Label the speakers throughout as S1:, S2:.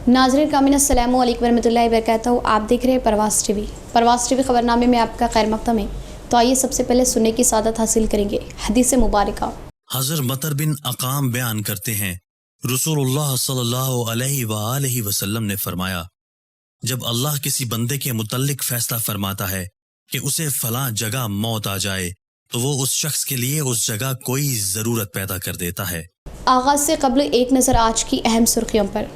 S1: नाज़रीन कामिन अस्सलामु अलैकुम वरहमतुल्लाहि वबरकातुहू। आप देख रहे हैं परवास टीवी खबरनामे में आपका खैर मक़दम है। तो आइए सबसे पहले सुनने की सादत हासिल करेंगे हदीस मुबारका।
S2: हज़रत मतर बिन अकाम बयान करते हैं, रसूलुल्लाह सल्लल्लाहु अलैहि वसल्लम ने फरमाया, जब अल्लाह किसी बंदे के मुतल्लिक फैसला फरमाता है कि उसे फलां जगह मौत आ जाए, तो वो उस शख्स के लिए उस जगह कोई ज़रूरत पैदा कर देता है।
S1: आगाज़ से कबल एक नज़र आज की अहम सुर्खियों पर।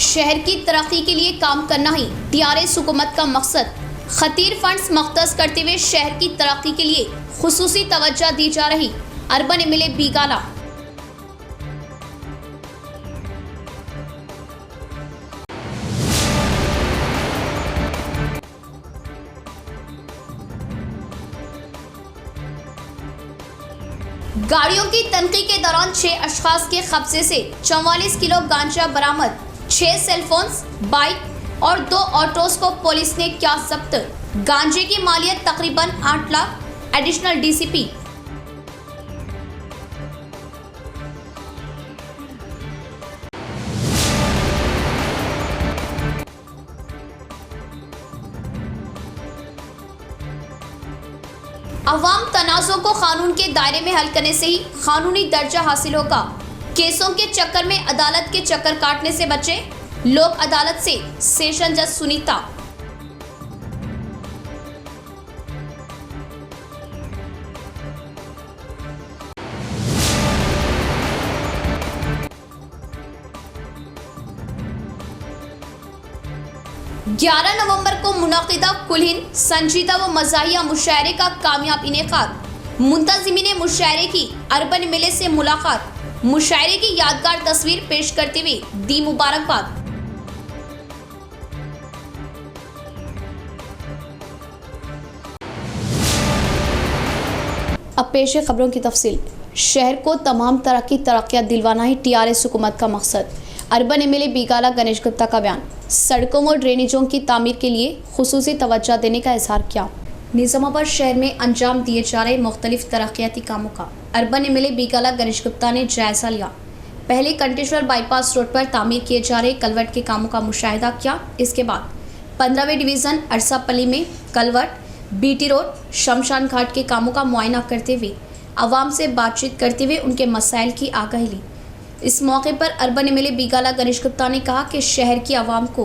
S1: शहर की तरक्की के लिए काम करना ही टीआरएस हुकूमत का मकसद। खतीर फंड्स मख्तस करते हुए शहर की तरक्की के लिए खुसूसी तवज्जो दी जा रही। Urban MLA Bigala. गाड़ियों की तनकी के दौरान 6 अशखास के कब्जे से 44 किलो गांजा बरामद। 6 सेलफोन्स, बाइक और 2 ऑटोस को पुलिस ने किया जब्त। गांजे की मालियत तकरीबन 8 लाख। Additional DCP. अवाम तनाज़ों को कानून के दायरे में हल करने से ही कानूनी दर्जा हासिल होगा। केसों के चक्कर में अदालत के चक्कर काटने से बचे लोक अदालत से सेशन जज सुनीता। ग्यारह नवंबर को मुनाकिदा कुलहिन संजीदा व मज़ाहिया मुशायरे का कामयाब इनेकाद। मुंतज़िमीन मुशायरे की अर्बन एमएलए से मुलाकात। मुशायरे की यादगार तस्वीर पेश करते हुए दी मुबारकबाद। अब पेश है खबरों की तफसील। शहर को तमाम तरह की तरक्कियात दिलवाना ही टीआरएस हुकूमत का मकसद। अर्बन एमएलए बीगाला गणेश गुप्ता का बयान। सड़कों व ड्रेनेजों की तामीर के लिए खुसूसी तवज्जो देने का इजहार किया। निज़ामाबाद शहर में अंजाम दिए जा रहे मुख्तलिफ तरक्याती कामों का अर्बन एमएलए बीगाला गणेश गुप्ता ने जायजा लिया। पहले कंटेश्वर बाईपास रोड पर तामीर किए जा रहे कलवर्ट के कामों का मुशाहिदा किया। इसके बाद 15वें डिवीज़न अरसापल्ली में कलवर्ट, बीटी रोड, शमशान घाट के कामों का मुआयना करते हुए आवाम से बातचीत करते हुए उनके मसाइल की आगाही ली। इस मौके पर अर्बन एमएलए बीगाला गणेश गुप्ता ने कहा कि शहर की आवाम को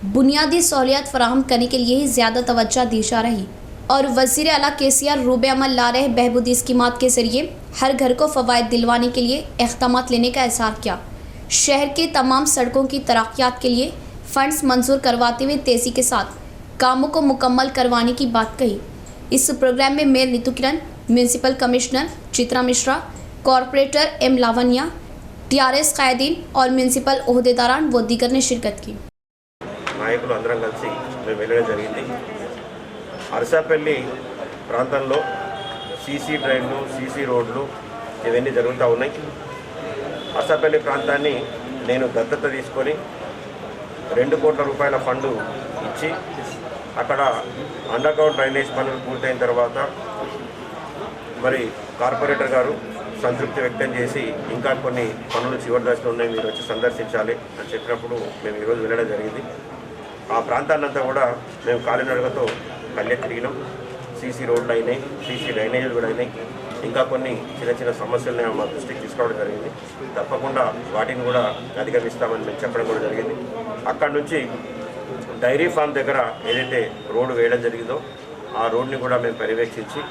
S1: बुनियादी सहूलियत फराहम करने के लिए ही ज़्यादा तवज्जो दी जा रही और वज़ीर आला केसीआर रूबे अमल ला रहे बहबूदी स्कीमात के ज़रिए हर घर को फ़वाइद दिलवाने के लिए इक़दामात लेने का इज़हार किया। शहर के तमाम सड़कों की तरक्यात के लिए फ़ंड्स मंजूर करवाते हुए तेज़ी के साथ कामों को मुकम्मल करवाने की बात कही। इस प्रोग्राम में mayor Neetu Kiran, municipal commissioner Chitra Mishra, corporator M Lavanya, TRS कायदीन और म्यूनसिपल ओहदेदारान व दीगर ने शिरकत की।
S3: నాయకులు అందరం కలిసి మేము వెళ్ళడం జరిగింది। అరసాపల్లి ప్రాంతంలో సీసీ డ్రైన్లు, సీసీ రోడ్లు ఇవన్నీ జరుగుతూ ఉన్నాయి। అరసాపల్లి ప్రాంతాన్ని నేను దత్తత తీసుకొని 2 కోట్ల రూపాయల ఫండ్ ఇచ్చి అక్కడ అండర్ గ్రౌండ్ డ్రైనేజ్ పనులు పూర్తయిన తర్వాత మరి కార్పొరేటర్ గారు సంతృప్తి వ్యక్తం చేసి ఇంకా కొన్ని పనులు చివరి దశలో ఉన్నాయి, మీరు వచ్చి సందర్శించాలి అని చెప్పినప్పుడు మేము ఈరోజు వెళ్ళడం జరిగింది। ఆ ప్రాంతాన్నంతా కూడా మేము కాలినడకతో కళ్ళే తిరిగినాం। సీసీ రోడ్లు అయినాయి, సీసీ డ్రైనేజీలు కూడా అయినాయి, ఇంకా కొన్ని చిన్న చిన్న సమస్యలను మా దృష్టికి తీసుకోవడం జరిగింది। తప్పకుండా వాటిని కూడా అధిగమిస్తామని మేము చెప్పడం కూడా జరిగింది। అక్కడి నుంచి డైరీ ఫామ్ దగ్గర ఏదైతే రోడ్డు వేయడం జరిగిందో ఆ రోడ్ని కూడా మేము పర్యవేక్షించి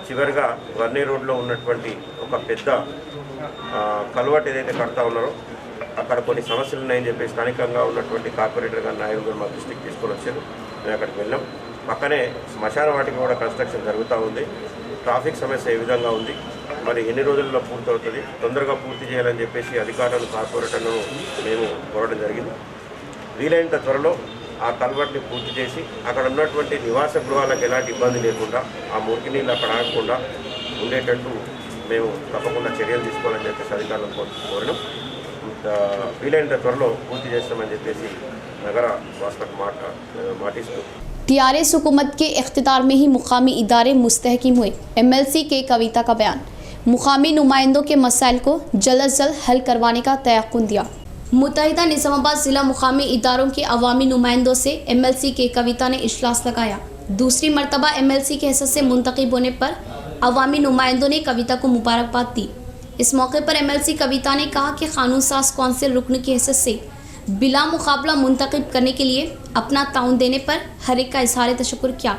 S3: చివరిగా వర్నీ రోడ్లో ఉన్నటువంటి ఒక పెద్ద కల్వర్ట్ ఏదైతే కడతా ఉన్నారో అక్కడ కొన్ని సమస్యలు ఉన్నాయని చెప్పి స్థానికంగా ఉన్నటువంటి కార్పొరేటర్ గారి నాయకులు మా దృష్టికి తీసుకొని వచ్చారు। మేము అక్కడికి వెళ్ళాం। పక్కనే శ్మశాన వాటికి కూడా కన్స్ట్రక్షన్ జరుగుతూ ఉంది। ట్రాఫిక్ సమస్య ఏ విధంగా ఉంది, మరి ఎన్ని రోజుల్లో పూర్తవుతుంది, తొందరగా పూర్తి చేయాలని చెప్పేసి అధికారులను, కార్పొరేటర్లను మేము కోరడం జరిగింది। వీలైనంత త్వరలో ఆ కల్వర్ట్ని పూర్తి చేసి అక్కడ ఉన్నటువంటి నివాస గృహాలకు ఎలాంటి ఇబ్బంది లేకుండా, ఆ మురికి నీళ్ళు అక్కడ ఆగకుండా ఉండేటట్టు మేము తప్పకుండా చర్యలు తీసుకోవాలని చెప్పేసి అధికారులను కోరడం। వీలైనంత త్వరలో పూర్తి చేస్తామని చెప్పేసి నగర వాసులకు మాటిస్తూ
S1: टीआरएस हुकूमत के इख्तिदार में ही मुकामी इदारे मुस्तहकिम हुए, एमएलसी के कविता का बयान। मुकामी नुमाइंदों के मसाइल को जल्द अज जल्द हल करवाने का तयक़ुन दिया। मुत्तहिदा निज़ामाबाद ज़िला मुकामी इदारों के अवामी नुमाइंदों से एमएलसी के कविता ने इजलास लगाया। दूसरी मरतबा एमएलसी के हैसियत से मुंतखब होने पर अवामी नुमाइंदों ने कविता को मुबारकबाद दी। इस मौके पर एमएलसी कविता ने कहा कि कानून साज कौंसिल रुकन की हैसियत से बिला मुकाबला मुंतखब करने के लिए अपना ताउन देने पर हर एक का इजहार तशक्कुर किया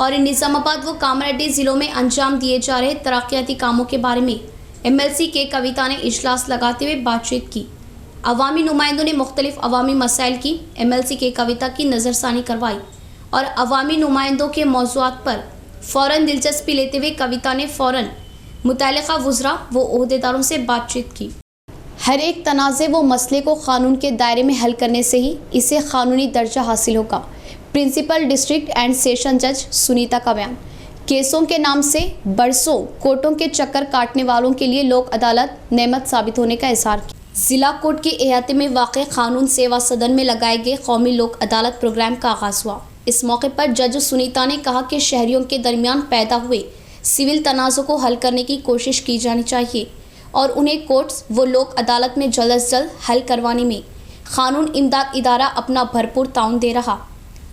S1: और इन निज़ामाबाद व कामारेड्डी ज़िलों में अंजाम दिए जा रहे तरक्याती कामों के बारे में एमएलसी के कविता ने इजलास लगाते हुए बातचीत की। अवामी नुमाइंदों ने मुख्तलिफ अवामी मसाइल की एमएलसी के कविता की नज़रसानी करवाई और अवामी नुमाइंदों के मौज़ूआत पर फ़ौरन दिलचस्पी लेते हुए कविता ने फ़ौरन मुतल्लिक़ा वज़रा व ओहदेदारों से बातचीत की। हर एक तनाज़े व मसले को कानून के दायरे में हल करने से ही इसे कानूनी दर्जा हासिल होगा। प्रिंसिपल डिस्ट्रिक्ट एंड सेशन जज सुनीता का बयान। केसों के नाम से बरसों कोर्टों के चक्कर काटने वालों के लिए लोक अदालत नेमत साबित होने का इज़हार किया। ज़िला कोर्ट के अहाते में वाक़ कानून सेवा सदन में लगाए गए कौमी लोक अदालत प्रोग्राम का आगाज़ हुआ। इस मौके पर जज सुनीता ने कहा कि शहरियों के दरमियान पैदा हुए सिविल तनाज़ों को हल करने की कोशिश की जानी चाहिए और उन्हें कोर्ट्स व लोक अदालत में जल्द अज जल्द हल करवाने में कानून इमदाद इदारा अपना भरपूर ताउन दे रहा।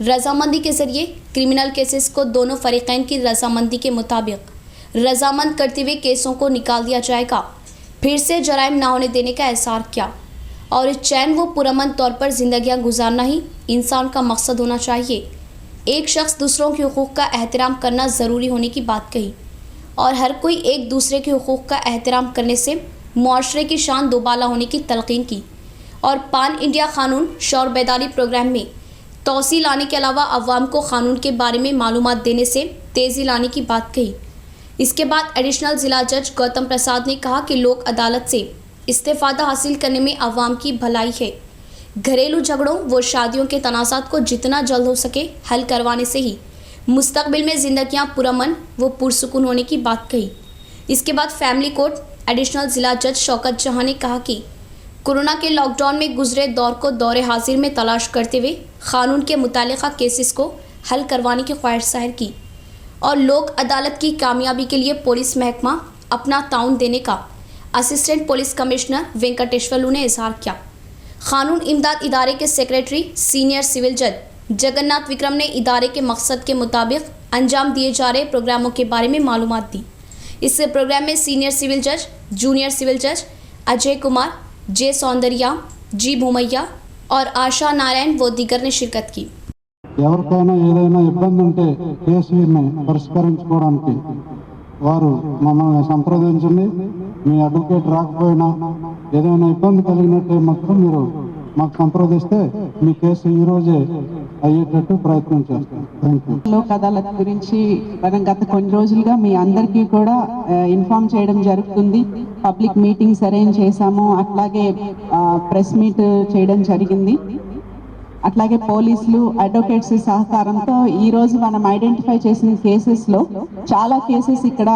S1: रजामंदी के ज़रिए क्रिमिनल केसेस को दोनों फ़रीक़ैन की रजामंदी के मुताबिक रजामंद करते हुए केसों को निकाल दिया जाएगा। फिर से जराइम ना होने देने का एहसार किया और इस चैन व पुरअमन तौर पर ज़िंदगियाँ गुजारना ही इंसान का मकसद होना चाहिए। एक शख्स दूसरों के हुकूक़ का एहतराम करना ज़रूरी होने की बात कही और हर कोई एक दूसरे के हुकूक़ का एहतराम करने से मुआशरे की शान दोबाला होने की तलक़ीन की और पान इंडिया कानून शौर बेदारी प्रोग्राम में तोसी लाने के अलावा अवाम को कानून के बारे में मालूमात देने से तेज़ी लाने की बात कही। इसके बाद एडिशनल ज़िला जज गौतम प्रसाद ने कहा कि लोक अदालत से इस्तेफ़ादा हासिल करने में अवाम की भलाई है। घरेलू झगड़ों व शादियों के तनाज़ात को जितना जल्द हो सके हल करवाने से ही मुस्तकबिल में ज़िंदगियाँ पुरअमन व पुरसुकून होने की बात कही। इसके बाद फैमिली कोर्ट एडिशनल ज़िला जज शौकत जहाँ ने कहा कि कोरोना के लॉकडाउन में गुजरे दौर को दौरे हाजिर में तलाश करते हुए कानून के मुतालिका केसेस को हल करवाने की ख्वाहिश जाहिर की और लोक अदालत की कामयाबी के लिए पुलिस महकमा अपना ताउन देने का असिस्टेंट पुलिस कमिश्नर वेंकटेश्वरलू ने इजहार किया। कानून इमदाद इदारे के सेक्रेटरी सीनियर सिविल जज जगन्नाथ विक्रम ने इदारे के मकसद के मुताबिक अंजाम दिए जा रहे प्रोग्रामों के बारे में मालूमात दी। इस प्रोग्राम में सीनियर सिविल जज, जूनियर सिविल जज अजय कुमार, जे सौंदर्या, जी भूमैया और आशा नारायण व दीगर ने शिरकत की।
S4: ఎవరికైనా ఏదైనా ఇబ్బంది ఉంటే కేసుని పరిష్కరించుకోవడానికి వారు మమ్మల్ని సంప్రదించండి। మీ అడ్వకేట్ రాకపోయినా ఏదైనా ఇబ్బంది కలిగినట్టే మాత్రం మీరు మాకు సంప్రదిస్తే మీ కేసు ఈ రోజే అయ్యేటట్టు ప్రయత్నం చేస్తాం। థాంక్యూ।
S5: లోక్ అదాలత్ గురించి మనం గత కొన్ని రోజులుగా మీ అందరికీ కూడా ఇన్ఫార్మ్ చేయడం జరుగుతుంది। పబ్లిక్ మీటింగ్స్ అరేంజ్ చేశాము, అట్లాగే ప్రెస్ మీట్ చేయడం జరిగింది। అట్లాగే పోలీసులు అడ్వకేట్స్ సహకారంతో ఈ రోజు మనం ఐడెంటిఫై చేసిన కేసెస్లో చాలా కేసెస్ ఇక్కడ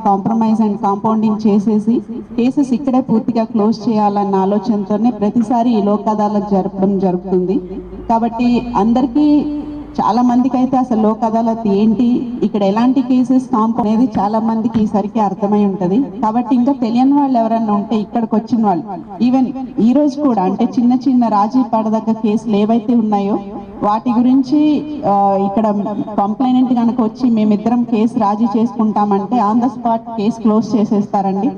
S5: కాంప్రమైజ్ అండ్ కాంపౌండింగ్ చేసేసి కేసెస్ ఇక్కడే పూర్తిగా క్లోజ్ చేయాలన్న ఆలోచనతోనే ప్రతిసారి ఈ లోక్ అదాలత్ జరపడం జరుగుతుంది। కాబట్టి అందరికీ చాలా మందికి అయితే అసలు లోక్ అదాలత్ ఏంటి, ఇక్కడ ఎలాంటి కేసెస్ కాంప్ అనేది చాలా మందికి ఈసరికి అర్థమై ఉంటుంది। కాబట్టి ఇంకా తెలియని వాళ్ళు ఎవరైనా ఉంటే ఇక్కడికి వచ్చిన వాళ్ళు ఈవెన్ ఈ రోజు కూడా అంటే చిన్న చిన్న రాజీ పడదగ్గ కేసులు ఏవైతే ఉన్నాయో వాటి గురించి ఇక్కడ కంప్లైనెంట్ కనుక వచ్చి మేమిద్దరం కేసు రాజీ చేసుకుంటామంటే on the spot case close చేసేస్తారండి।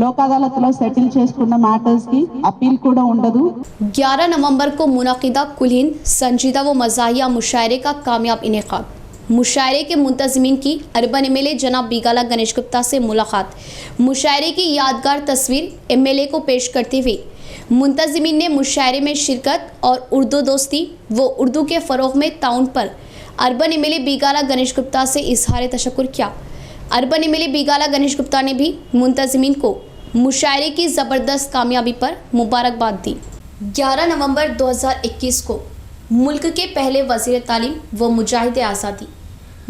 S5: लोक अदालत लो सेटल చేసుకున్న मैटर्स की अपील కూడా ఉండదు।
S1: 11 नवंबर को मुनाकिदा कुल हिंद संजीदा व मज़ाहिया मुशायरे का कामयाब इनेकाद। मुशायरे के मुंतज़मीन की अर्बन एमएलए जनाब बीगाला गणेश गुप्ता से मुलाकात। मुशायरे की यादगार तस्वीर एमएलए को पेश करते हुए मुंतज़मीन ने मुशायरे में शिरकत और उर्दू दोस्ती व उर्दू के फ़रोग़ में ताउन पर अर्बन एमएलए बीगाला गणेश गुप्ता से इजहार तशक्कुर किया। अर्बन एमएलए बीगाला गणेश गुप्ता ने भी मुंतज़मीन को मुशायरे की ज़बरदस्त कामयाबी पर मुबारकबाद दी। 11 नवंबर 2021 को मुल्क के पहले वज़ीर तालीम व मुजाहिद आज़ादी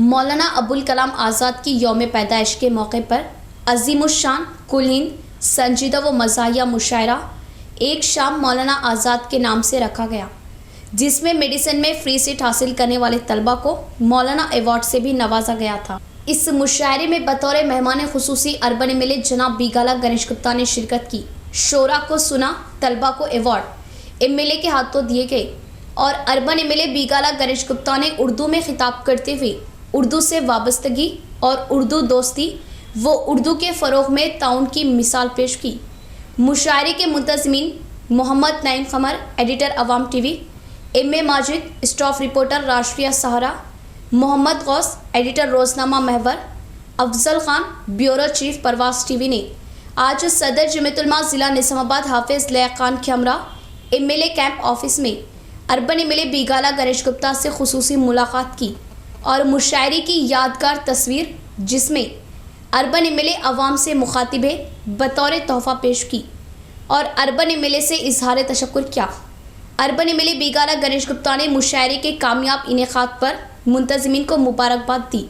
S1: मौलाना अबुल कलाम आज़ाद की यौम पैदाइश के मौके पर अज़ीमुश्शान कुल हिंद संजीदा व मज़ाहिया मुशायरा एक शाम मौलाना आज़ाद के नाम से रखा गया, जिसमें मेडिसिन में फ्री सीट हासिल करने वाले तलबा को मौलाना अवार्ड से भी नवाजा गया था। इस मुशायरे में बतौर मेहमान खुसूसी अर्बन एमएलए जनाब बीगाला गणेश गुप्ता ने शिरकत की। शोरा को सुना, तलबा को अवार्ड एमएलए के हाथों दिए गए और अर्बन एमएलए बीगाला गणेश गुप्ता ने उर्दू में खिताब करते हुए उर्दू से वाबस्तगी और उर्दू दोस्ती व उर्दू के फ़रोग़ में ताउन की मिसाल पेश की। मुशायरे के मुंतज़मीन Mohammed Naeem Qamar, editor Awam TV, M A. Majid, staff reporter Rashtriya Sahara, Mohammed Ghouse, editor रोज़नामा Mehwar, Afzal Khan, bureau chief Parvaz TV ने आज सदर जमीयतुलमा ज़िला निज़ामाबाद हाफिज़ लया खान खमरा एमएलए कैंप ऑफिस में अर्बन एमएलए बीगाला गणेश गुप्ता से खुसूसी मुलाकात की और मुशायरे की यादगार तस्वीर जिसमें अर्बन एमएलए अवाम से मुखातिबे बतौर तोहफ़ा पेश की और अर्बन एमएलए से इजहार तशक्कुर किया। अर्बन एमएलए बीगाला गणेश गुप्ता ने मुशायरे के कामयाब इनेकाद पर मुंतज़मीन को मुबारकबाद दी।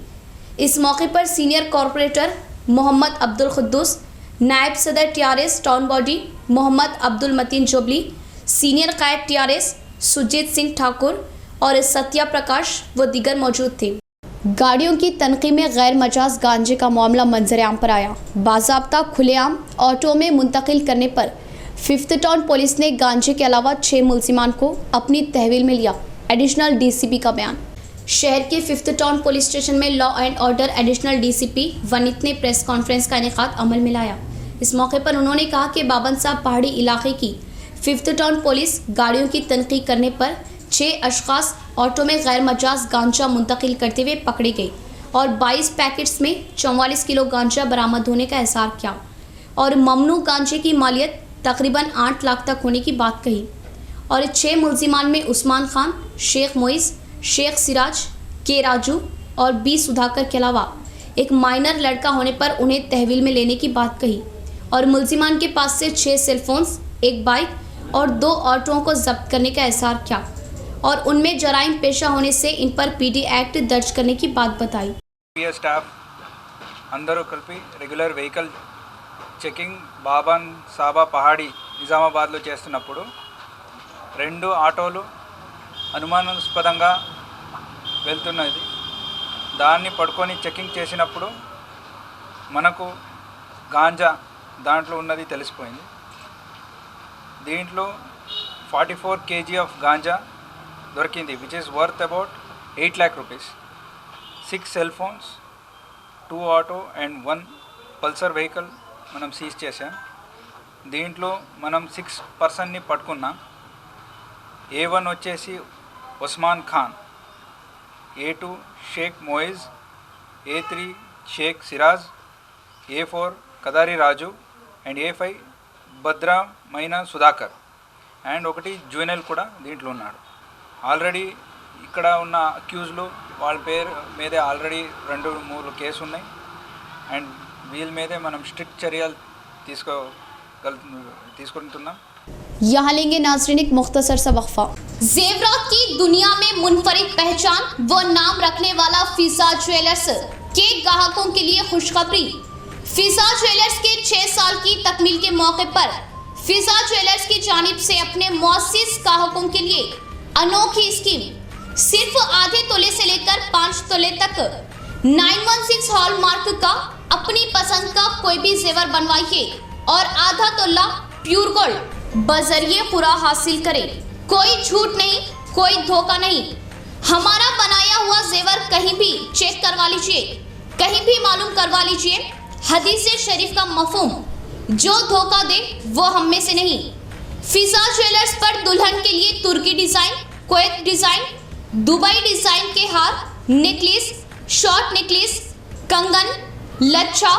S1: इस मौके पर सीनियर कॉरपोरेटर मोहम्मद अब्दुल खुद्दूस, नायब सदर TRS town body Mohammed Abdul Mateen Jobli, senior कायद टीआरएस सुजीत सिंह ठाकुर और सत्या प्रकाश व दीगर मौजूद थे। गाड़ियों की तनक़ी में गैर मजाज गांजे का मामला मंजर आम पर आया। बाज़ाब्ता खुलेआम ऑटो में मुंतकिल करने पर 5th टाउन पुलिस ने गांजे के अलावा 6 मुलजिमान को अपनी तहवील में लिया। एडिशनल डीसीपी का बयान। शहर के 5th टाउन पुलिस स्टेशन में law and order additional DCP Vaneet ने प्रेस कॉन्फ्रेंस का इनेकाद अमल में लाया। इस मौके पर उन्होंने कहा कि बाबन साहब पहाड़ी इलाके की 5th टाउन पुलिस गाड़ियों की तनक़ी करने पर 6 अशख़ास ऑटो में गैर मजाज गांजा मुंतकिल करते हुए पकड़े गए और 22 पैकेट्स में 44 किलो गांजा बरामद होने का एहसार किया और ममनू गांजे की मालियत तकरीबन 8 लाख तक होने की बात कही और 6 मुलजिमान में उस्मान खान, शेख मोइस, शेख सिराज, के राजू और बी सुधाकर के अलावा एक माइनर लड़का होने पर उन्हें तहवील में लेने की बात कही और मुलजिमान के पास से 6 सेलफोन्स, 1 बाइक और 2 ऑटोओं को जब्त करने का एहसार किया और उनमें जराइम पेशा होने से इन पर पीडी एक्ट दर्ज करने की बात बताई।
S6: Staff अंदरू Kalpi regular vehicle checking బాబాన్ సాబా పహాడి నిజామాబాద్లో చేస్తున్నప్పుడు 2 ఆటోలు అనుమానాస్పదంగా వెళ్తున్నది. దాన్ని పట్టుకొని చెకింగ్ చేసినప్పుడు మనకు గాంజా దాంట్లో ఉన్నది తెలిసిపోయింది. దీంట్లో 44 kg ఆఫ్ గాంజా దొరికింది, which is worth about 8 lakh rupees. 6 cell phones, 2 auto and 1 Pulsar vehicle మనం సీజ్ చేసాం. దీంట్లో మనం 6 పర్సన్ని పట్టుకున్నాం. A1 వచ్చేసి Usman Khan, A2 Sheikh Moiz, A3 Sheikh Siraj, A4 Kadari Raju and A5 Bhadra Maina Sudhakar and ఒకటి జూనియల్ కూడా దీంట్లో ఉన్నాడు. ఆల్రెడీ ఇక్కడ ఉన్న అక్యూజ్లు వాళ్ళ పేరు మీదే ఆల్రెడీ 2-3 కేసు ఉన్నాయి అండ్ వీళ్ళ మీదే మనం స్ట్రిక్ట్ చర్యలు తీసుకుంటున్నాం.
S1: यहाँ लेंगे नाज़रीन एक मुख्तसर सा वक्फा। जेवरात की दुनिया में मुनफरिद पहचान व नाम रखने वाला फिजा ज्वेलर्स के ग्राहकों के लिए खुशखबरी। फिजा ज्वेलर्स के 6 साल की तकमील के मौके पर फिजा ज्वेलर्स की जानिब से अपने मुअस्सिस ग्राहकों के लिए अनोखी स्कीम, सिर्फ आधे तोले से लेकर 5 तोले तक 916 हॉलमार्क का अपनी पसंद का कोई भी जेवर बनवाइए और आधा तोला प्योर गोल्ड बजरिए पूरा हासिल करें। कोई झूठ नहीं, कोई धोखा नहीं। हमारा बनाया हुआ जेवर कहीं भी चेक करवा लीजिए, कहीं भी मालूम करवा लीजिए। हदीस शरीफ का मफहूम, जो धोखा दे वो हम में से नहीं। फिजा ज्वेलर्स पर दुल्हन के लिए तुर्की design, Kuwait design, Dubai design के हार, नेकलेस, शॉर्ट नेकलेस, कंगन, लच्छा,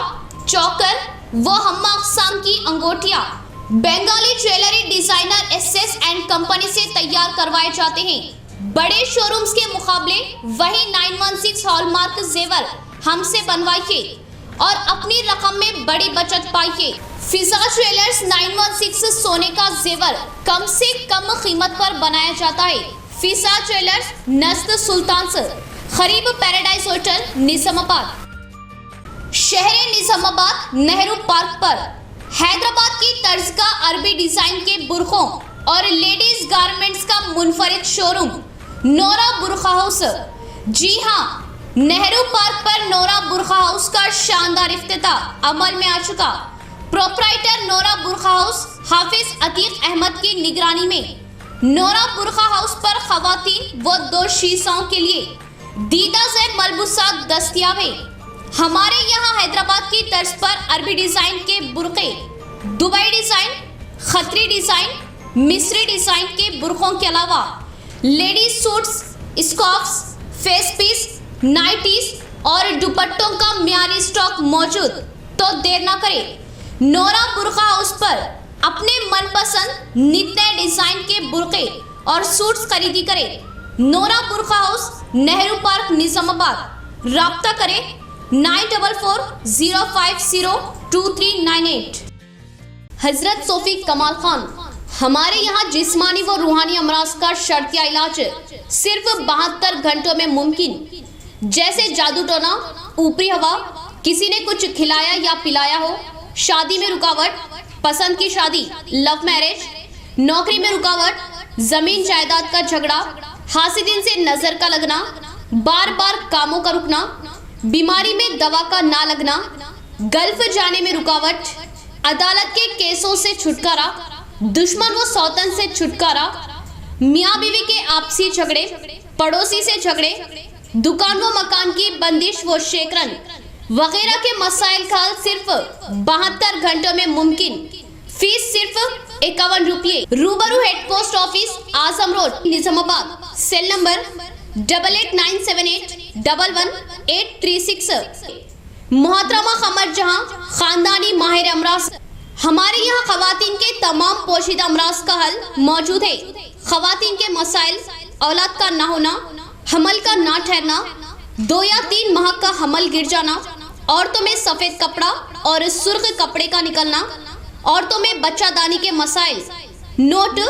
S1: चौकर व हम्मा अक़साम की अंगूठियाँ Bengali jewellery designer SS and company से तैयार करवाए जाते हैं। बड़े शोरूम्स के मुकाबले वही 916 हॉलमार्क जेवर हमसे बनवाइए और अपनी रकम में बड़ी बचत पाइए। फिजा ज्वेलर्स 916 सोने का जेवर कम से कम कीमत पर बनाया जाता है। फिजा ज्वेलर्स नस्द सुल्तान से खरीब पैराडाइज होटल निजामाबाद, शहर निजामाबाद नेहरू पार्क पर हैदराबाद की तर्ज का अरबी डिजाइन के बुरखों और लेडीज गारमेंट्स का मुनफरिद शोरूम नोरा बुरखा हाउस। जी हाँ, नेहरू पार्क पर नोरा बुरखा हाउस का शानदार इफ्तिताह अमल में आ चुका। प्रोप्राइटर नोरा बुरखा हाउस हाफिज अतीक अहमद की निगरानी में नोरा बुरखा हाउस पर खवातीन व दो शीशाओं के लिए दीदा से मलबूसात दस्तयाब है। हमारे यहाँ हैदराबाद की तर्ज पर अरबी डिजाइन के बुरके, दुबई डिजाइन, खतरी डिजाइन, मिस्री डिजाइन के बुरकों के अलावा ladies suits, scarfs, face piece, nighties और दुपट्टों का मियारी स्टॉक मौजूद। तो देर ना करें, नोरा बुरखा हाउस पर अपने मनपसंद नित नए डिजाइन के बुरके और सूट्स खरीदी करें। नोरा बुरखा हाउस, नेहरू पार्क, निजामाबाद। राब्ता करें 9440502398। हजरत सोफी कमाल खान। हमारे यहाँ जिस्मानी व रूहानी अमराज का शर्तिया इलाज सिर्फ 72 घंटों में मुमकिन। जैसे जादू टोना, ऊपरी हवा, किसी ने कुछ खिलाया या पिलाया हो, शादी में रुकावट, पसंद की शादी, लव मैरिज, नौकरी में रुकावट, जमीन जायदाद का झगड़ा, हासिदिन से नजर का लगना, बार बार कामों का रुकना, बीमारी में दवा का ना लगना, गल्फ जाने में रुकावट, अदालत के केसों से छुटकारा, दुश्मन व सौतन से छुटकारा, मियाँ बीवी के आपसी झगड़े, पड़ोसी से झगड़े, दुकान व मकान की बंदिश व शेकरन वगैरह के मसाइल का हल सिर्फ 72 घंटों में मुमकिन। फीस सिर्फ 51 रुपये। रूबरू head post office, Azam road, Nizamabad. Cell number 8897811836। मोहतरमा कमर जहां, खानदानी माहिर अमराज। हमारे यहाँ खवातीन के तमाम पोशीदा अमराज का हल मौजूद है। खवातीन के मसाइल, औलाद का ना होना, हमल का ना ठहरना, 2 या 3 माह का हमल गिर जाना, औरतों में सफेद कपड़ा और सुर्ख कपड़े का निकलना, औरतों में बच्चादानी के मसाइल। नोट,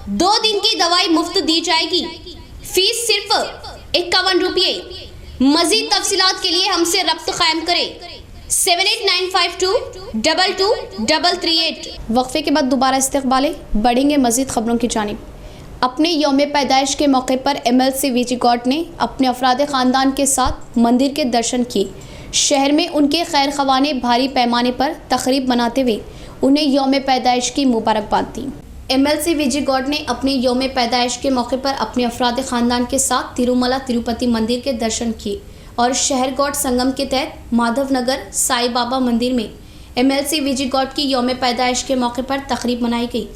S1: 2 दिन की दवाई मुफ्त दी जाएगी। फीस सिर्फ 51 रुपये। मजीद तफसीलात के लिए हमसे रब्त कायम करें 7895222338। वक्फे के बाद दोबारा इस्तेक़बाल, बढ़ेंगे मजीद खबरों की जानिब। अपने यौम पैदाइश के मौके पर MLC वीजी गॉड ने अपने अफराद ख़ानदान के साथ मंदिर के दर्शन किए। शहर में उनके खैर ख़वाह ने भारी पैमाने पर तकरीब मनाते हुए उन्हें यौम पैदाइश की मुबारकबाद दी। MLC वीजी गॉड ने अपने यौम पैदाइश के मौके पर अपने अफराद ख़ानदान के साथ तिरुमला तिरुपति मंदिर के दर्शन किए और शहर गॉड संगम के तहत माधव नगर साई बाबा मंदिर में MLC वीजी गॉड की यौम पैदाइश के मौके पर तकरीब मनाई गई।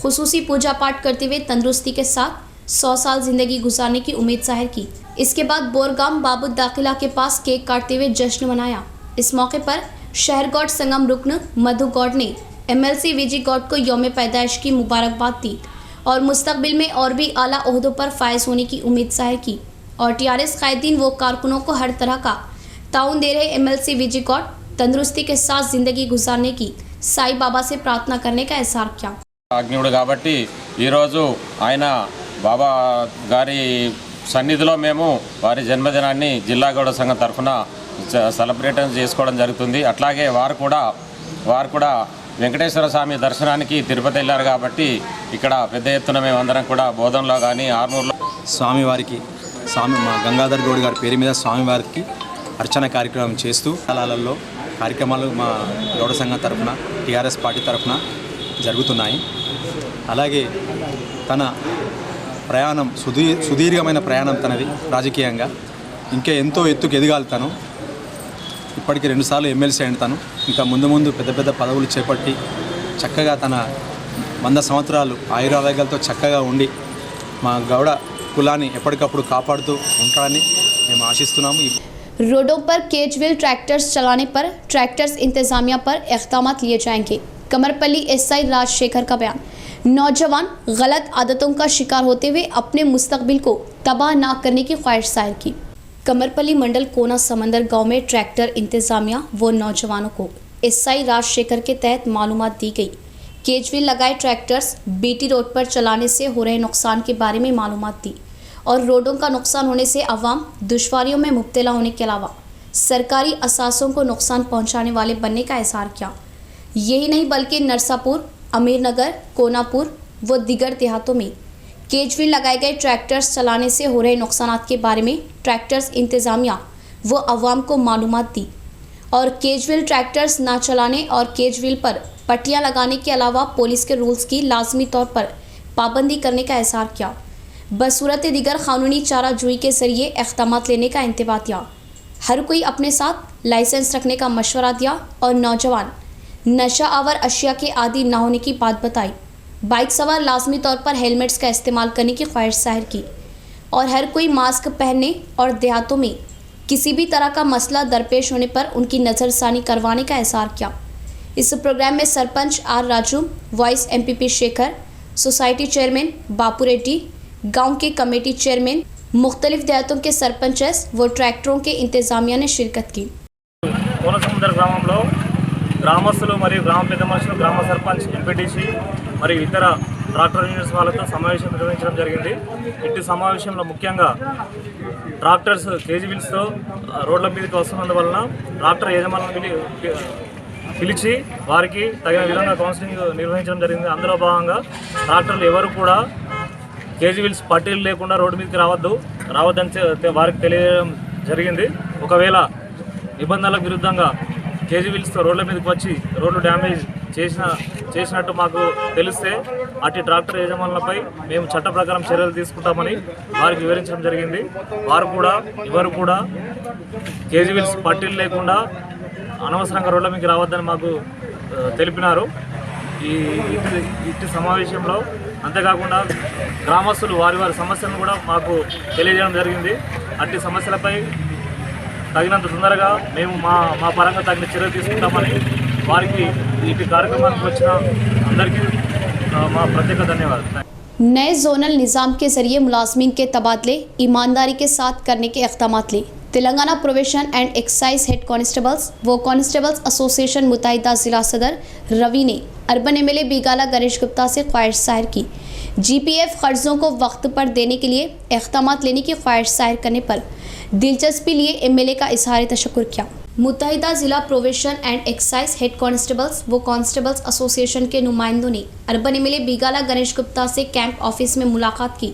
S1: खुसूसी पूजा पाठ करते हुए तंदुरुस्ती के साथ 100 साल ज़िंदगी गुजारने की उम्मीद जाहिर की। इसके बाद बोरगाम बाबू दाखिला के पास केक काटते हुए जश्न मनाया। इस मौके पर शहर गॉड संगम रुकन मधु गॉड ने MLC वीजी गॉड को यौम पैदाइश की मुबारकबाद दी और मुस्तकबिल में और भी आला ओहदों पर फायज होने की उम्मीद जाहिर की और TRS कायदीन व कारकुनों को हर तरह का ताउन दे रहे MLC वीजी गॉड तंदुरुस्ती के साथ ज़िंदगी गुजारने की साई बाबा से प्रार्थना करने का इज़हार किया।
S7: అగ్నివుడు కాబట్టి ఈరోజు ఆయన బాబా గారి సన్నిధిలో మేము వారి జన్మదినాన్ని జిల్లా గౌడ సంఘం తరఫున సెలబ్రేట్ చేసుకోవడం జరుగుతుంది. అట్లాగే వారు కూడా వెంకటేశ్వర స్వామి దర్శనానికి తిరుపతి వెళ్ళారు కాబట్టి ఇక్కడ పెద్ద ఎత్తున మేమందరం కూడా బోధనలో కానీ ఆర్మూర్లో
S8: స్వామి మా గంగాధర్ గౌడ్ గారి పేరు మీద స్వామివారికి అర్చన కార్యక్రమం చేస్తూ స్థలాలలో కార్యక్రమాలు మా గౌడ సంఘం తరఫున TRS పార్టీ తరఫున జరుగుతున్నాయి. అలాగే తన ప్రయాణం సుదీర్ఘమైన ప్రయాణం తనది రాజకీయంగా ఇంకా ఎంతో ఎత్తుకు ఎదగాలి. తను ఇప్పటికి 2 సార్లు MLC అయిన తను ఇంకా ముందు పెద్ద పదవులు చేపట్టి చక్కగా తన 100 సంవత్సరాలు ఆయురారోగ్యాలతో చక్కగా ఉండి మా గౌడ కులాన్ని ఎప్పటికప్పుడు కాపాడుతూ ఉంటారని మేము ఆశిస్తున్నాము.
S1: रोडों पर केजवेल ट्रैक्टर्स चलाने पर ट्रैक्टर्स इंतजामिया पर इक़दाम लिए जाएंगे। कमरपल्ली SI राजशेखर का बयान। नौजवान गलत आदतों का शिकार होते हुए अपने मुस्तकबिल को तबाह ना करने की ख्वाहिश जाहिर की। कमरपल्ली मंडल कोना समंदर गांव में ट्रैक्टर इंतजामिया व नौजवानों को SI राजशेखर के तहत मालूमात दी गई। केजवेल लगाए ट्रैक्टर्स BT रोड पर चलाने से हो रहे नुकसान के बारे में मालूमात दी और रोडों का नुकसान होने से आवाम दुश्वारियों में मुब्तला होने के अलावा सरकारी असासों को नुकसान पहुंचाने वाले बनने का इज़हार किया। यही नहीं बल्कि नरसापुर, अमीरनगर, कोनापुर, व दीगर देहातों में केज व्हील लगाए गए ट्रैक्टर्स चलाने से हो रहे नुकसान के बारे में ट्रैक्टर्स इंतजामिया व अवाम को मालूमात दी और केज व्हील ट्रैक्टर्स ना चलाने और केज व्हील पर पट्टियां लगाने के अलावा पुलिस के रूल्स की लाजमी तौर पर पाबंदी करने का एहसार किया। बसूरत दीगर कानूनी चारा जुई के जरिए इक़दाम लेने का इंतबाह किया। हर कोई अपने साथ लाइसेंस रखने का मशवरा दिया और नौजवान नशा आवर अशिया के आदी न होने की बात बताई। बाइक सवार लाजमी तौर पर हेलमेट्स का इस्तेमाल करने की ख्वाहिश जाहिर की और हर कोई मास्क पहनने और देहातों में किसी भी तरह का मसला दरपेश होने पर उनकी नज़रसानी करवाने का एहसार किया। इस प्रोग्राम में sarpanch R Raju, vice MPP Shekhar, society chairman Bapu Reddy, गांव के कमेटी चेयरमैन, मुख्तलिफ देहातों के सरपंचेस व ट्रैक्टरों के इंतजामिया ने शिरकत की।
S9: కోనసముద్ర గ్రామంలో గ్రామస్తులు మరియు గ్రామ పెద్ద మనుషులు, గ్రామ సర్పంచ్, ఎంపీటీసీ మరియు ఇతర ట్రాక్టర్ యూనిట్స్ వాళ్ళతో సమావేశం నిర్వహించడం జరిగింది. ఇట్టి సమావేశంలో ముఖ్యంగా ట్రాక్టర్స్ కేజీ వీల్స్తో రోడ్ల మీదకి వస్తున్నందువలన ట్రాక్టర్ యజమానులను పిలిచి వారికి తగిన విధంగా కౌన్సిలింగ్ నిర్వహించడం జరిగింది. అందులో భాగంగా ట్రాక్టర్లు ఎవరు కూడా కేజీ వీల్స్ పట్టీలు లేకుండా రోడ్డు మీదకి రావద్దని వారికి తెలియజేయడం జరిగింది. ఒకవేళ నిబంధనలకు విరుద్ధంగా కేజీ వీల్స్తో రోడ్ల మీదకి వచ్చి రోడ్లు డ్యామేజ్ చేసినట్టు మాకు తెలిస్తే అట్టి ట్రాక్టర్ యజమానులపై మేము చట్ట ప్రకారం చర్యలు తీసుకుంటామని వారికి వివరించడం జరిగింది. ఎవరు కూడా కేజీ వీల్స్ పట్టీలు లేకుండా అనవసరంగా రోడ్ల మీదకి రావద్దని మాకు తెలిపినారు. ఇట్టి సమావేశంలో అంతేకాకుండా గ్రామస్తులు వారి సమస్యలను కూడా మాకు తెలియజేయడం జరిగింది. అట్టి సమస్యలపై తగినంత తొందరగా మేము మా పరంగా తగిన చర్యలు తీసుకుంటామని వారికి ఈ కార్యక్రమానికి వచ్చిన అందరికీ మా ప్రత్యేక ధన్యవాదాలు.
S1: नए जोनल निज़ाम के जरिए मुलाजमीन के तबादले ईमानदारी के साथ करने के इक़दाम लिए Telangana probation and excise head constables व कांस्टेबल्स एसोसिएशन मुत्तहिदा ज़िला सदर रवि ने अर्बन MLA बीगाला गणेश गुप्ता से ख्वाहिश जाहिर की। GPF कर्ज़ों को वक्त पर देने के लिए इक़दाम लेने की ख्वाहिश जाहिर करने पर दिलचस्पी लिए MLA का इजहार तशक्कुर किया। मुत्तहिदा ज़िला probation and excise head constables व कांस्टेबल्स एसोसिएशन के नुमाइंदों ने अर्बन MLA बीगाला गणेश गुप्ता से कैंप ऑफिस में मुलाकात की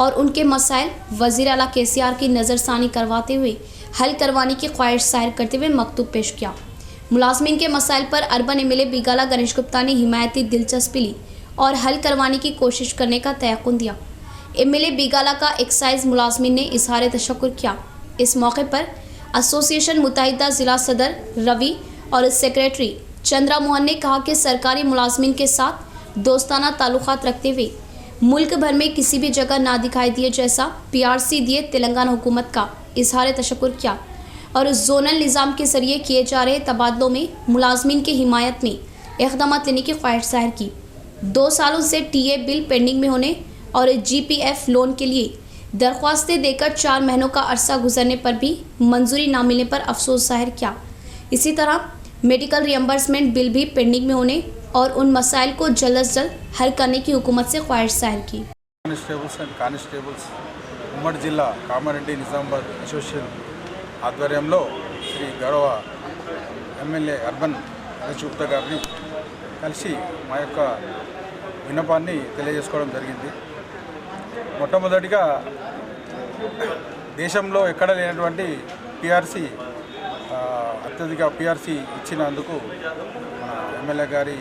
S1: और उनके मसाइल वज़ीर आला KCR की नज़रसानी करवाते हुए हल करवाने की ख्वाहिश जाहिर करते हुए मकतूब पेश किया। मुलाजमीन के मसाइल पर अर्बन MLA बीगाला गणेश गुप्ता ने हिमायती दिलचस्पी ली और हल करवाने की कोशिश करने का तयक़ुन दिया। MLA बीगाला का एक्साइज मुलाजमीन ने इजहार तशक्कुर किया। इस मौके पर एसोसिएशन मुत्तहिदा ज़िला सदर रवि और सेक्रेटरी चंद्रा मोहन ने कहा कि सरकारी मुलाजमीन के साथ दोस्ताना ताल्लुकात रखते हुए मुल्क भर में किसी भी जगह ना दिखाई दिए जैसा PRC दिए तेलंगाना हुकूमत का इजहार तशक्कुर किया और जोनल निज़ाम के ज़रिए किए जा रहे तबादलों में मुलाजमीन की हिमायत में इक़दाम लेने की ख्वाहिश जाहिर की। 2 सालों से TA बिल पेंडिंग में होने और GPF लोन के लिए दरख्वास्तें देकर 4 महीनों का अरसा गुजरने पर भी मंजूरी ना मिलने पर अफसोस जाहिर किया। इसी तरह मेडिकल रियम्बर्समेंट बिल भी पेंडिंग में होने और उन मसाइल को जल्द अज जल्द हल करने की हुकूमत से ख्वाहिश जाहिर की।
S10: కానిస్టేబుల్స్ ఉమ్మడి జిల్లా కామారెడ్డి నిజామాబాద్ అసోసియేషన్ ఆధ్వర్యంలో శ్రీ గౌరవ MLA అర్బన్ గణేష్ గుప్తా గారిని కలిసి మా యొక్క విన్నపాన్ని తెలియజేసుకోవడం జరిగింది. మొట్టమొదటిగా దేశంలో ఎక్కడ లేనటువంటి PRC అత్యధిక PRC ఇచ్చినందుకు మన MLA గారి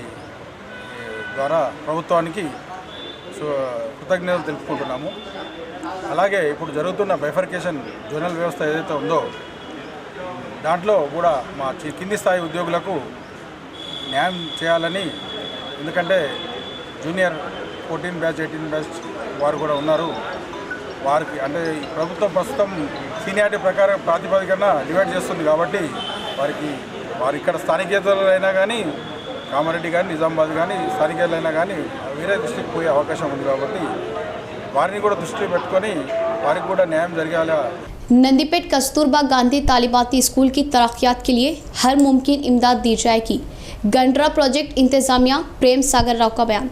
S10: ద్వారా ప్రభుత్వానికి కృతజ్ఞతలు తెలుపుకుంటున్నాము. అలాగే ఇప్పుడు జరుగుతున్న బైఫర్కేషన్ జోనల్ వ్యవస్థ ఏదైతే ఉందో దాంట్లో కూడా మా కింది స్థాయి ఉద్యోగులకు న్యాయం చేయాలని, ఎందుకంటే జూనియర్ 14 బ్యాచ్ 18 బ్యాచ్ వారు కూడా ఉన్నారు. వారికి అంటే ప్రభుత్వం ప్రస్తుతం సీనియారిటీ ప్రకారం ప్రాతిపదికన డివైడ్ చేస్తుంది కాబట్టి వారు ఇక్కడ స్థానికేతరులైనా కానీ కామారెడ్డి కానీ నిజామాబాద్ కానీ స్థానికేతరులైనా కానీ వేరే దృష్టికి పోయే అవకాశం ఉంది కాబట్టి వారిని కూడా దృష్టిలో పెట్టుకొని వారికి కూడా న్యాయం జరగాల।
S1: नंदीपेट कस्तूरबा गांधी तालिबाती स्कूल की तरक्यात के लिए हर मुमकिन इमदाद दी जाएगी। गंडरा प्रोजेक्ट इंतजामिया प्रेम सागर राव का बयान।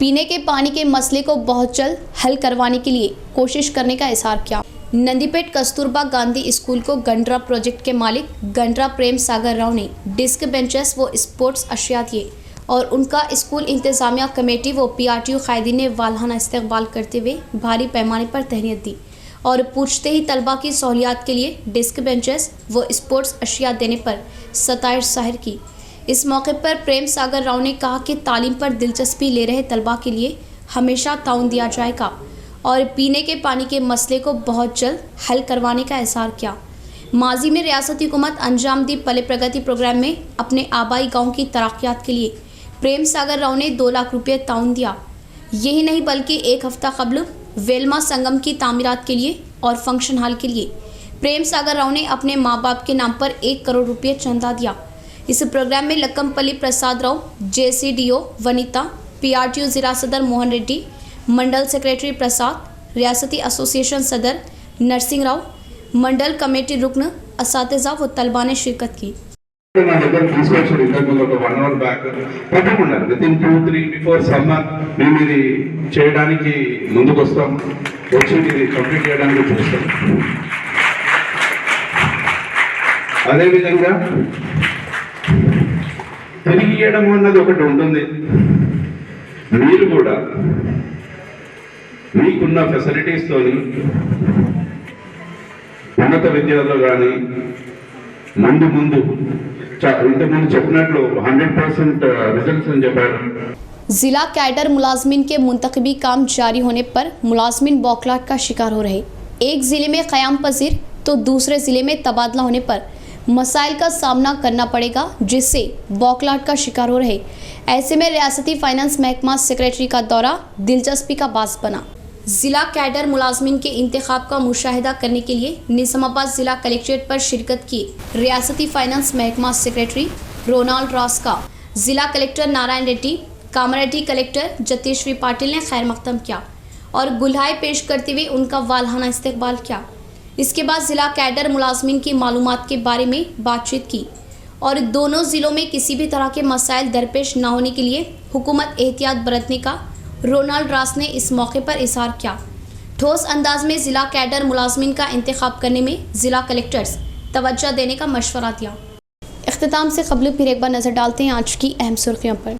S1: पीने के पानी के मसले को बहुत जल्द हल करवाने के लिए कोशिश करने का इजहार किया। नंदीपेट कस्तूरबा गांधी स्कूल को गंडरा प्रोजेक्ट के मालिक गंडरा प्रेम सागर राव ने डिस्क बेंचेस व स्पोर्ट्स अशिया दिए और उनका स्कूल इंतज़ामिया कमेटी व PRTU कायदीन ने वालहाना इस्तकबाल करते हुए भारी पैमाने पर तहनीत दी और पूछते ही तलबा की सहूलियात के लिए डेस्क बेंचेस व स्पोर्ट्स अशिया देने पर सताइश जाहिर की। इस मौके पर प्रेम सागर राव ने कहा कि तालीम पर दिलचस्पी ले रहे तलबा के लिए हमेशा ताउन दिया जाएगा और पीने के पानी के मसले को बहुत जल्द हल करवाने का इज़हार किया। माजी में रियासती हुकूमत अंजाम दी पले प्रगति प्रोग्राम में अपने आबाई गाँव की तरक्यात के लिए प्रेम सागर राव ने 2 लाख रुपये ताउन दिया। यही नहीं बल्कि एक हफ्ता कबल वेलमा संगम की तामीरात के लिए और फंक्शन हॉल के लिए प्रेम सागर राव ने अपने माँ बाप के नाम पर 1 करोड़ रुपये चंदा दिया। इस प्रोग्राम में लक्कमपल्ली प्रसाद राव, JCDO वनिता, PRTU जिला सदर मोहन रेड्डी, मंडल सेक्रेटरी प्रसाद, रियासती एसोसिएशन सदर नरसिंह राव, मंडल कमेटी रुकन, असातिज़ा व तलबा ने शिरकत की।
S11: నా దగ్గర తీసుకొచ్చాడు ఇంతకుముందు ఒక 1 అవర్ బ్యాక్ తప్పకుండా వితిన్ 2-3 బిఫోర్ సమ్మర్ మేము ఇది చేయడానికి ముందుకు వస్తాం, వచ్చి ఇది కంప్లీట్ చేయడానికి చూస్తాం. అదేవిధంగా తిరిగి ఇవ్వడం అన్నది ఒకటి ఉంటుంది. మీరు కూడా మీకున్న ఫెసిలిటీస్తోని ఉన్నత విద్యార్థులు కానీ ముందు ఇంతకుముందు చెప్పినట్లు 100% रिजल्ट्स అని చెప్పారు.
S1: जिला कैडर मुलाजमीन के मुंतखबी काम जारी होने पर मुलाजमीन बौखलाहट का शिकार हो रहे। एक ज़िले में क़याम पजीर तो दूसरे ज़िले में तबादला होने पर मसाइल का सामना करना पड़ेगा, जिससे बौखलाहट का शिकार हो रहे। ऐसे में रियासती फाइनेंस महकमा सेक्रेटरी का दौरा दिलचस्पी का बास बना। ज़िला कैडर मुलाजमीन के इंतखाब का मुशाहिदा करने के लिए निज़ामाबाद ज़िला कलेक्ट्रेट पर शिरकत की रियासती फाइनेंस महकमा सेक्रेटरी रोनाल्ड रॉस का ज़िला कलेक्टर नारायण रेड्डी, कामारेड्डी कलेक्टर जतेश्वरी पाटिल ने खैर मकदम किया और गुल्हाए पेश करते हुए उनका वालहाना इस्तकबाल किया। इसके बाद ज़िला कैडर मुलाजमीन की मालूमात के बारे में बातचीत की और दोनों ज़िलों में किसी भी तरह के मसाइल दरपेश न होने के लिए हुकूमत एहतियात बरतने का रोनाल्ड रॉस ने इस मौके पर इज़हार किया। ठोस अंदाज में ज़िला कैडर मुलाजमीन का इंतखाब करने में ज़िला कलेक्टर्स तवज्जो देने का मशवरा दिया। इख्तिताम से कबल फिर एक बार नज़र डालते हैं आज की अहम सुर्खियों पर।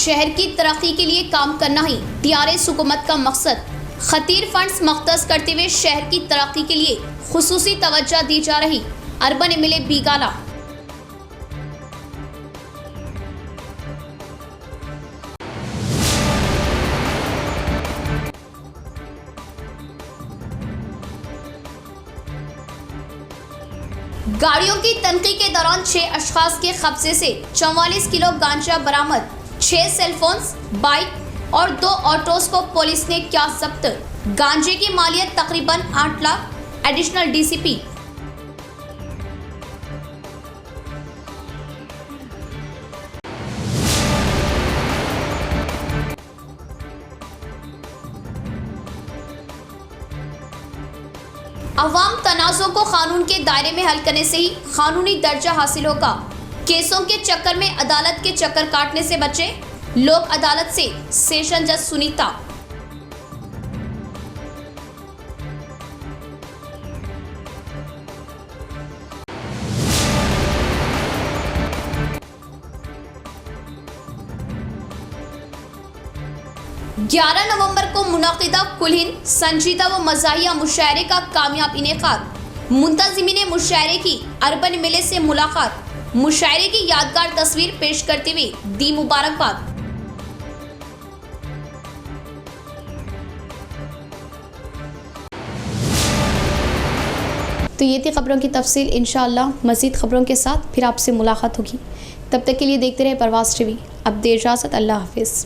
S1: शहर की तरक्की के लिए काम करना ही TRS हुकूमत का मकसद। खतीर फंड्स मख्तस करते हुए शहर की तरक्की के लिए खुसूसी तवज्जो दी जा रही। Urban MLA बीगाला। गाड़ियों की तनकी के दौरान 6 अशखास के कब्जे से 44 किलो गांजा बरामद, 6 सेलफोन्स, बाइक और 2 ऑटोस को पुलिस ने किया जब्त। गांजे की मालियत तकरीबन 8 लाख। Additional DCP। अवाम तनाज़ों को कानून के दायरे में हल करने से ही कानूनी दर्जा हासिल होगा। केसों के चक्कर में अदालत के चक्कर काटने से बचे लोक अदालत से सेशन जज सुनीता। नवंबर को मुनाकिदा कुलहिन संजीदा व मज़ाहिया मुशायरे का कामयाब इनेकाद। मुंतज़िमीन मुशायरे की अर्बन MLA से मुलाकात, मुशायरे की यादगार तस्वीर पेश करते हुए दी मुबारकबाद। तो ये थी खबरों की तफसील। इंशाअल्लाह मज़ीद खबरों के साथ फिर आपसे मुलाकात होगी। तब तक के लिए देखते रहे परवाज़ टीवी। अब दे इजाज़त, अल्लाह हाफिज़।